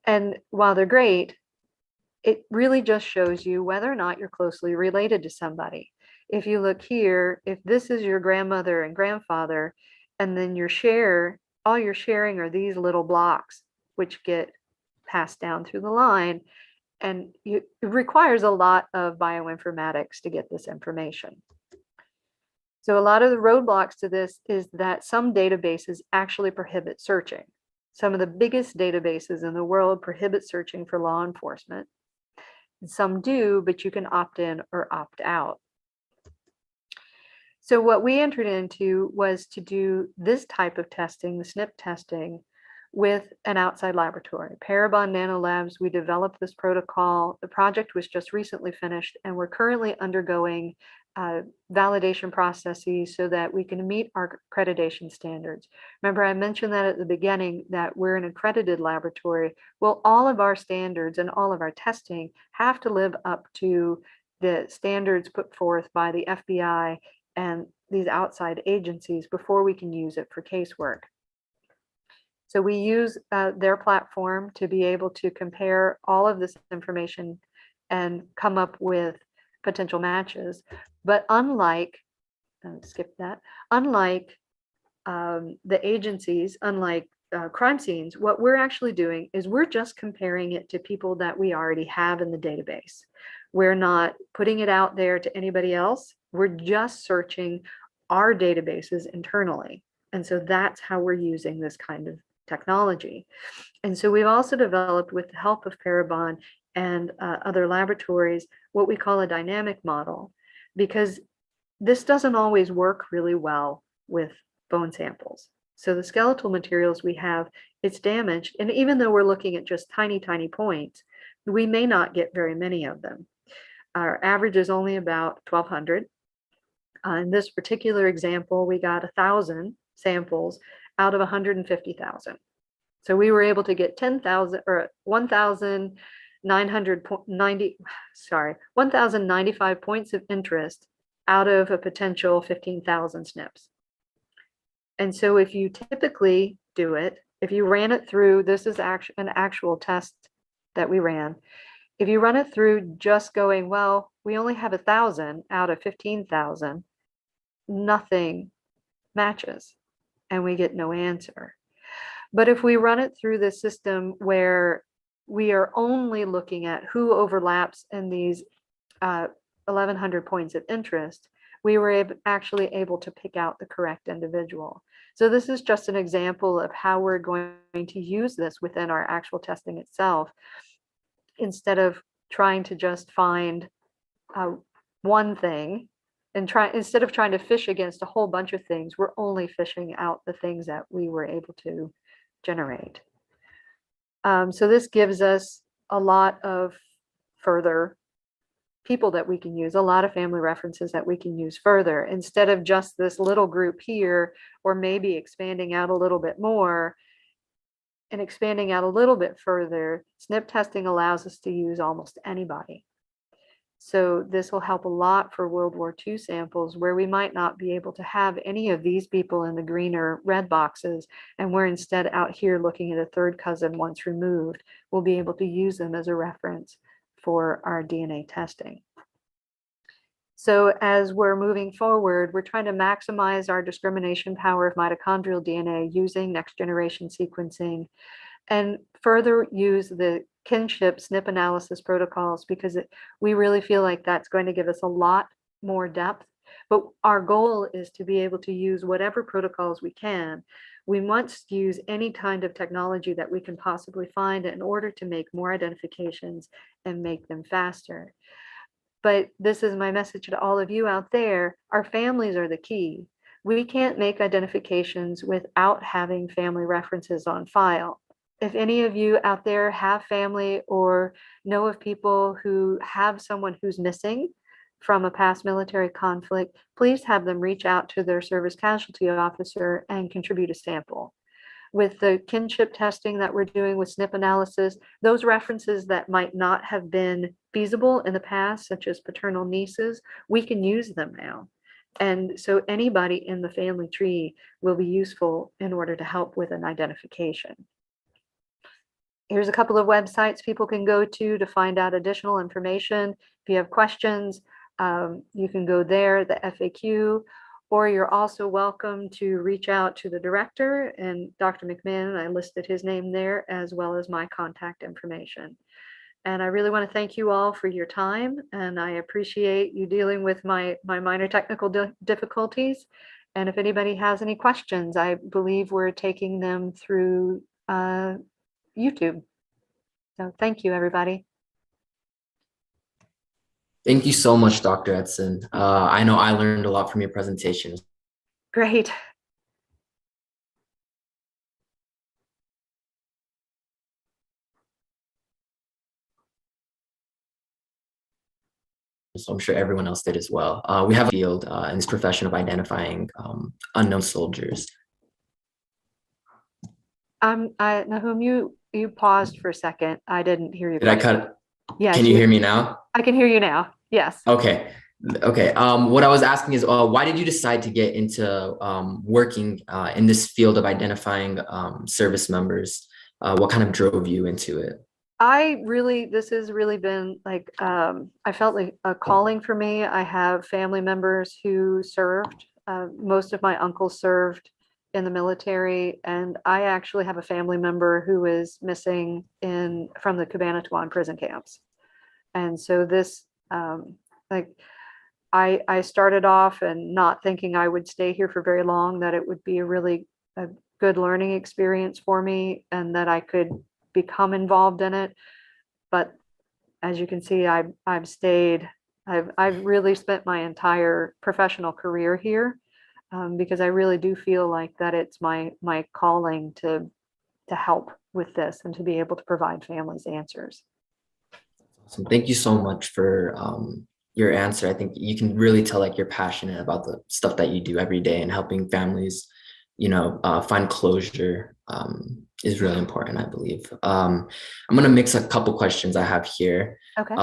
And while they're great, it really just shows you whether or not you're closely related to somebody. If you look here, if this is your grandmother and grandfather, and then all you're sharing are these little blocks, which get passed down through the line, and it requires a lot of bioinformatics to get this information. So a lot of the roadblocks to this is that some databases actually prohibit searching. Some of the biggest databases in the world prohibit searching for law enforcement. Some do, but you can opt in or opt out. So what we entered into was to do this type of testing, the SNP testing, with an outside laboratory. Parabon Nanolabs, we developed this protocol. The project was just recently finished, and we're currently undergoing validation processes so that we can meet our accreditation standards. Remember, I mentioned that at the beginning that we're an accredited laboratory. Well, all of our standards and all of our testing have to live up to the standards put forth by the FBI and these outside agencies before we can use it for casework. So we use their platform to be able to compare all of this information and come up with potential matches. But unlike, skip that, unlike the agencies, unlike crime scenes, what we're actually doing is we're just comparing it to people that we already have in the database. We're not putting it out there to anybody else. We're just searching our databases internally. And so that's how we're using this kind of technology. And so we've also developed, with the help of Parabon and other laboratories, what we call a dynamic model, because this doesn't always work really well with bone samples. So the skeletal materials we have, it's damaged. And even though we're looking at just tiny, tiny points, we may not get very many of them. Our average is only about 1,200. In this particular example, we got 1,000 samples out of 150,000. So we were able to get 10,000 or 1,095 points of interest out of a potential 15,000 SNPs. And so if you typically do it, if you ran it through, this is an actual test that we ran. If you run it through just going, well, we only have 1,000 out of 15,000, nothing matches and we get no answer. But if we run it through the system where we are only looking at who overlaps in these 1,100 points of interest, we were actually able to pick out the correct individual. So this is just an example of how we're going to use this within our actual testing itself, instead of trying to just find one thing and instead of trying to fish against a whole bunch of things, we're only fishing out the things that we were able to generate. So this gives us a lot of further people that we can use, a lot of family references that we can use further, instead of just this little group here, or maybe expanding out a little bit more and expanding out a little bit further. SNP testing allows us to use almost anybody. So this will help a lot for World War II samples where we might not be able to have any of these people in the green or red boxes, and we're instead out here looking at a third cousin once removed. We'll be able to use them as a reference for our DNA testing. So as we're moving forward, we're trying to maximize our discrimination power of mitochondrial DNA using next generation sequencing, and further use the kinship SNP analysis protocols, because we really feel like that's going to give us a lot more depth. But our goal is to be able to use whatever protocols we can. We must use any kind of technology that we can possibly find in order to make more identifications and make them faster. But this is my message to all of you out there. Our families are the key. We can't make identifications without having family references on file. If any of you out there have family or know of people who have someone who's missing from a past military conflict, please have them reach out to their service casualty officer and contribute a sample. With the kinship testing that we're doing with SNP analysis, those references that might not have been feasible in the past, such as paternal nieces, we can use them now. And so anybody in the family tree will be useful in order to help with an identification. Here's a couple of websites people can go to find out additional information. If you have questions, you can go there, the FAQ, or you're also welcome to reach out to the director and Dr. McMahon. I listed his name there, as well as my contact information. And I really want to thank you all for your time, and I appreciate you dealing with my minor technical difficulties. And if anybody has any questions, I believe we're taking them through YouTube. So thank you, everybody. Thank you so much, Dr. Edson. I know I learned a lot from your presentation. Great. So I'm sure everyone else did as well. We have a field in this profession of identifying unknown soldiers. Nahum, you paused for a second. I didn't hear you. Did I cut? Yes. Can you hear me now? I can hear you now. Yes. Okay. Okay. What I was asking is, why did you decide to get into working in this field of identifying service members? What kind of drove you into it? This has really been like, I felt like a calling for me. I have family members who served. Most of my uncles served in the military, and I actually have a family member who is missing from the Cabana Tuwan prison camps. And so like, I started off and not thinking I would stay here for very long, that it would be a good learning experience for me and that I could become involved in it. But as you can see, I've stayed. I've really spent my entire professional career here, because I really do feel like that it's my calling to help with this and to be able to provide families answers. So thank you so much for your answer. I think you can really tell like you're passionate about the stuff that you do every day, and helping families, find closure is really important, I believe. I'm going to mix a couple questions I have here. Okay.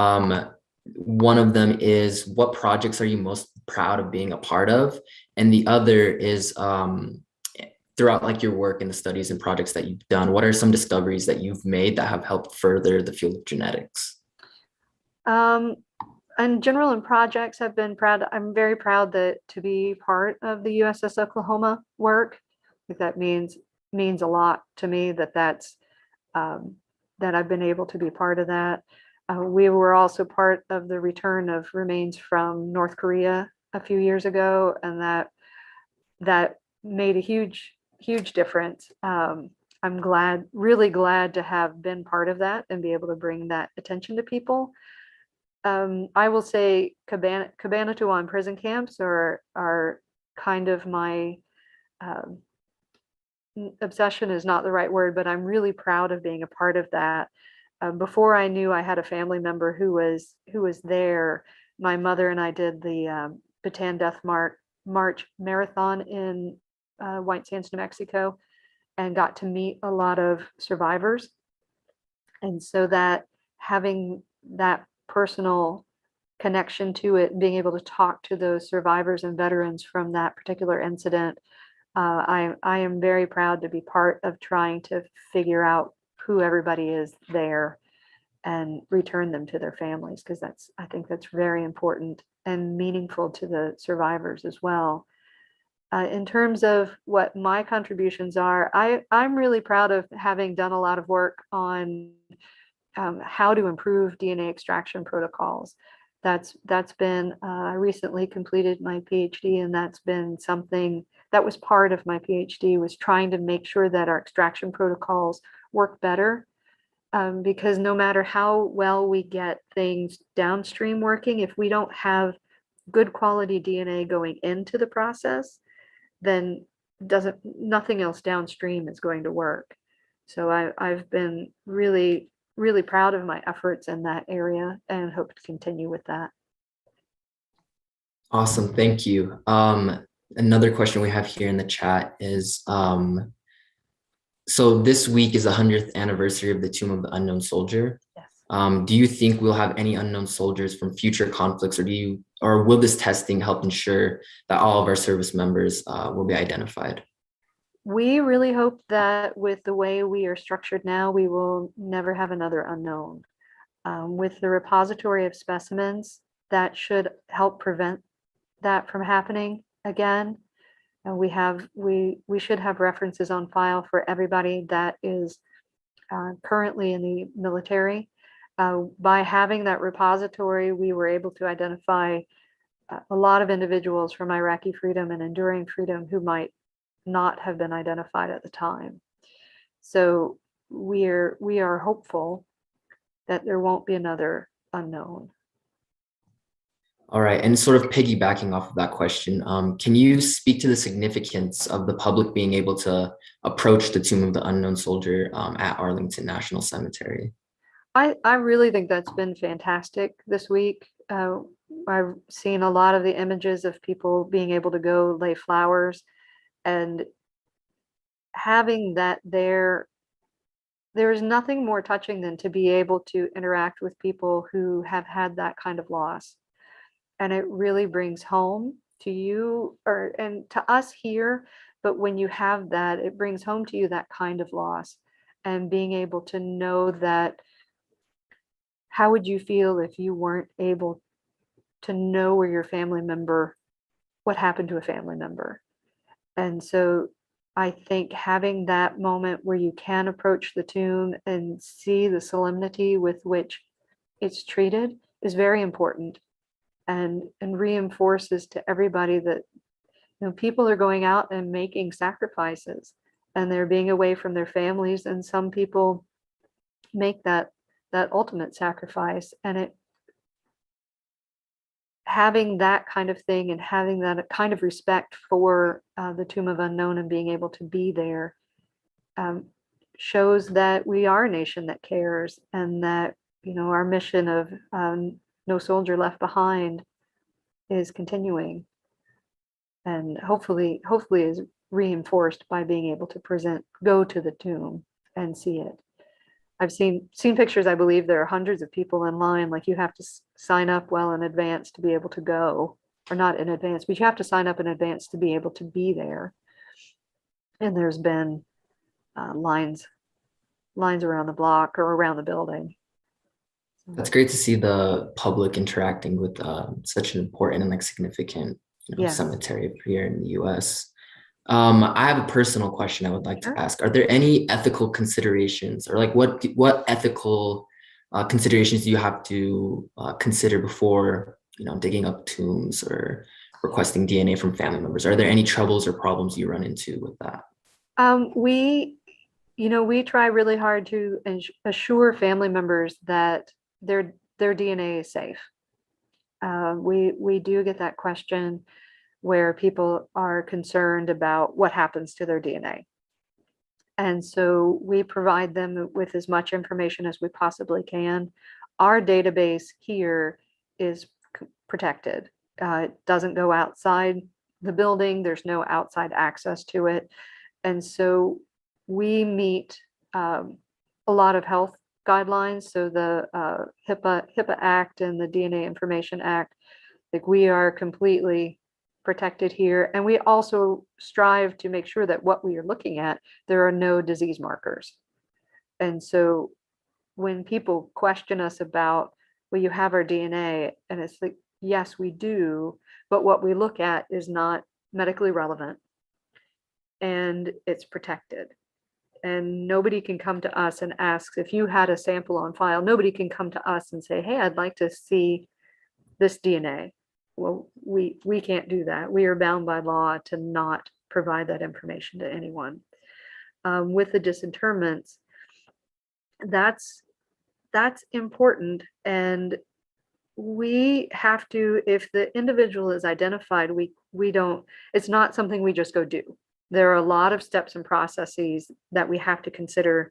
One of them is, what projects are you most proud of being a part of? And the other is, throughout like your work and the studies and projects that you've done, what are some discoveries that you've made that have helped further the field of genetics? In general, in projects, I'm very proud to be part of the Uss Oklahoma work. Like, that means a lot to me, that I've been able to be part of that. We were also part of the return of remains from North Korea a few years ago, and that made a huge difference. I'm really glad to have been part of that and be able to bring that attention to people. I will say Cabana Tuwan prison camps are kind of my, obsession is not the right word, but I'm really proud of being a part of that. Before I knew I had a family member who was there, my mother and I did the Bataan Death March Marathon in White Sands, New Mexico, and got to meet a lot of survivors. And so that having that personal connection to it, being able to talk to those survivors and veterans from that particular incident, I am very proud to be part of trying to figure out who everybody is there and return them to their families, because I think that's very important and meaningful to the survivors as well. In terms of what my contributions are, I'm really proud of having done a lot of work on how to improve DNA extraction protocols. That's been, I recently completed my PhD, and that's been something that was part of my PhD, was trying to make sure that our extraction protocols work better. Because no matter how well we get things downstream working, if we don't have good quality DNA going into the process, then nothing else downstream is going to work. So I've been really proud of my efforts in that area and hope to continue with that. Awesome, thank you. Another question we have here in the chat is, so this week is the 100th anniversary of the Tomb of the Unknown Soldier. Yes. Do you think we'll have any unknown soldiers from future conflicts, or will this testing help ensure that all of our service members will be identified? We really hope that with the way we are structured now, we will never have another unknown. With the Repository of Specimens, that should help prevent that from happening again. And we should have references on file for everybody that is currently in the military. By having that repository, we were able to identify a lot of individuals from Iraqi freedom and enduring freedom who might not have been identified at the time. So we are hopeful that there won't be another unknown. All right, and sort of piggybacking off of that question, can you speak to the significance of the public being able to approach the Tomb of the Unknown Soldier at Arlington National Cemetery? I really think that's been fantastic this week. I've seen a lot of the images of people being able to go lay flowers, and having that there is nothing more touching than to be able to interact with people who have had that kind of loss. and it really brings home to you and to us here. But when you have that, it brings home to you that kind of loss, and being able to know that, how would you feel if you weren't able to know where your family member, what happened to a family member? And so I think having that moment where you can approach the tomb and see the solemnity with which it's treated is very important, and reinforces to everybody that, people are going out and making sacrifices, and they're being away from their families, and some people make that ultimate sacrifice. And it, having that kind of thing and having that kind of respect for the Tomb of Unknown and being able to be there, shows that we are a nation that cares, and that, our mission of no soldier left behind is continuing, and hopefully is reinforced by being able to go to the tomb and see it. I've seen pictures. I believe there are hundreds of people in line. Like, you have to sign up well in advance to be able to go, or not in advance, but you have to sign up in advance to be able to be there. And there's been lines around the block or around the building. That's great to see the public interacting with such an important and significant Yes. cemetery here in the US. I have a personal question I would like Sure. to ask. Are there any ethical considerations, or what ethical considerations do you have to consider before digging up tombs or requesting DNA from family members? Are there any troubles or problems you run into with that? We try really hard to assure family members that their DNA is safe. We do get that question where people are concerned about what happens to their DNA. And so we provide them with as much information as we possibly can. Our database here is protected. It doesn't go outside the building. There's no outside access to it. And so we meet a lot of health guidelines. So the HIPAA Act and the DNA Information Act, we are completely protected here. And we also strive to make sure that what we are looking at, there are no disease markers. And so when people question us about, well, you have our DNA, and it's like, yes, we do, but what we look at is not medically relevant, and it's protected. And nobody can come to us and ask, if you had a sample on file, nobody can come to us and say, hey, I'd like to see this DNA. Well, we can't do that. We are bound by law to not provide that information to anyone. With the disinterments, that's important, and we have to, if the individual is identified, we don't, it's not something we just go do. There are a lot of steps and processes that we have to consider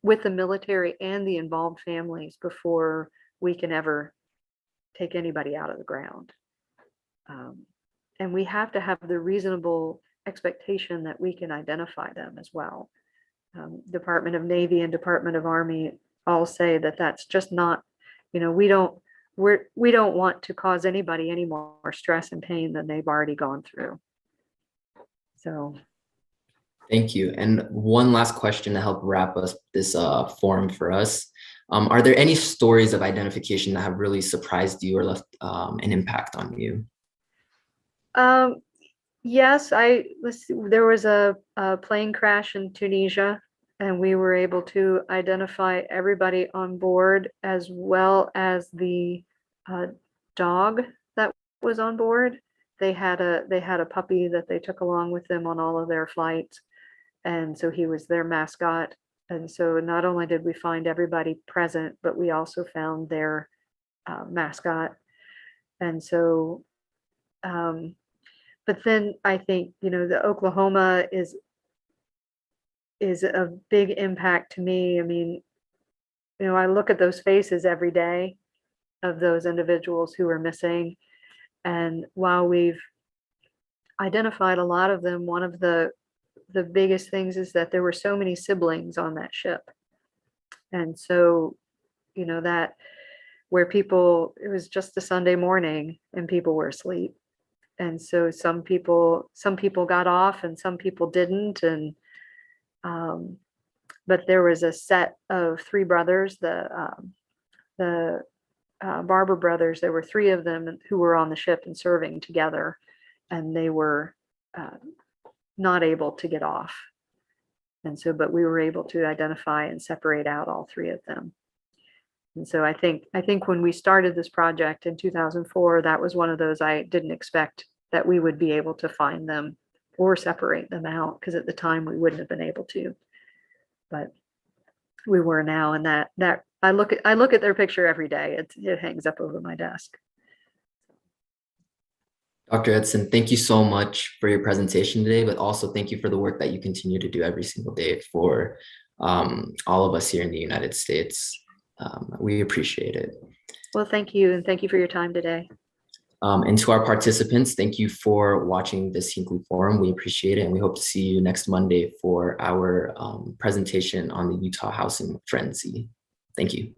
with the military and the involved families before we can ever take anybody out of the ground. And we have to have the reasonable expectation that we can identify them as well. Department of Navy and Department of Army all say that that's just not, we don't want to cause anybody any more stress and pain than they've already gone through. So. Thank you. And one last question to help wrap up this forum for us. Are there any stories of identification that have really surprised you or left an impact on you? Yes, there was a plane crash in Tunisia, and we were able to identify everybody on board, as well as the dog that was on board. They had a puppy that they took along with them on all of their flights, and so he was their mascot. And so not only did we find everybody present, but we also found their mascot. And so, but then I think, the Oklahoma is a big impact to me. I mean, I look at those faces every day of those individuals who are missing. And while we've identified a lot of them, one of the biggest things is that there were so many siblings on that ship. And so, that where people, it was just a Sunday morning and people were asleep. And so some people got off and some people didn't. And, but there was a set of three brothers, the Barber Brothers. There were three of them who were on the ship and serving together, and they were not able to get off. And so, but we were able to identify and separate out all three of them. And so I think when we started this project in 2004, that was one of those I didn't expect that we would be able to find them or separate them out, because at the time we wouldn't have been able to. But we were now, and that I look at their picture every day. It hangs up over my desk. Dr. Edson, thank you so much for your presentation today, but also thank you for the work that you continue to do every single day for all of us here in the United States. We appreciate it. Well, thank you, and thank you for your time today. And to our participants, thank you for watching this Hinckley Forum. We appreciate it, and we hope to see you next Monday for our presentation on the Utah housing frenzy. Thank you.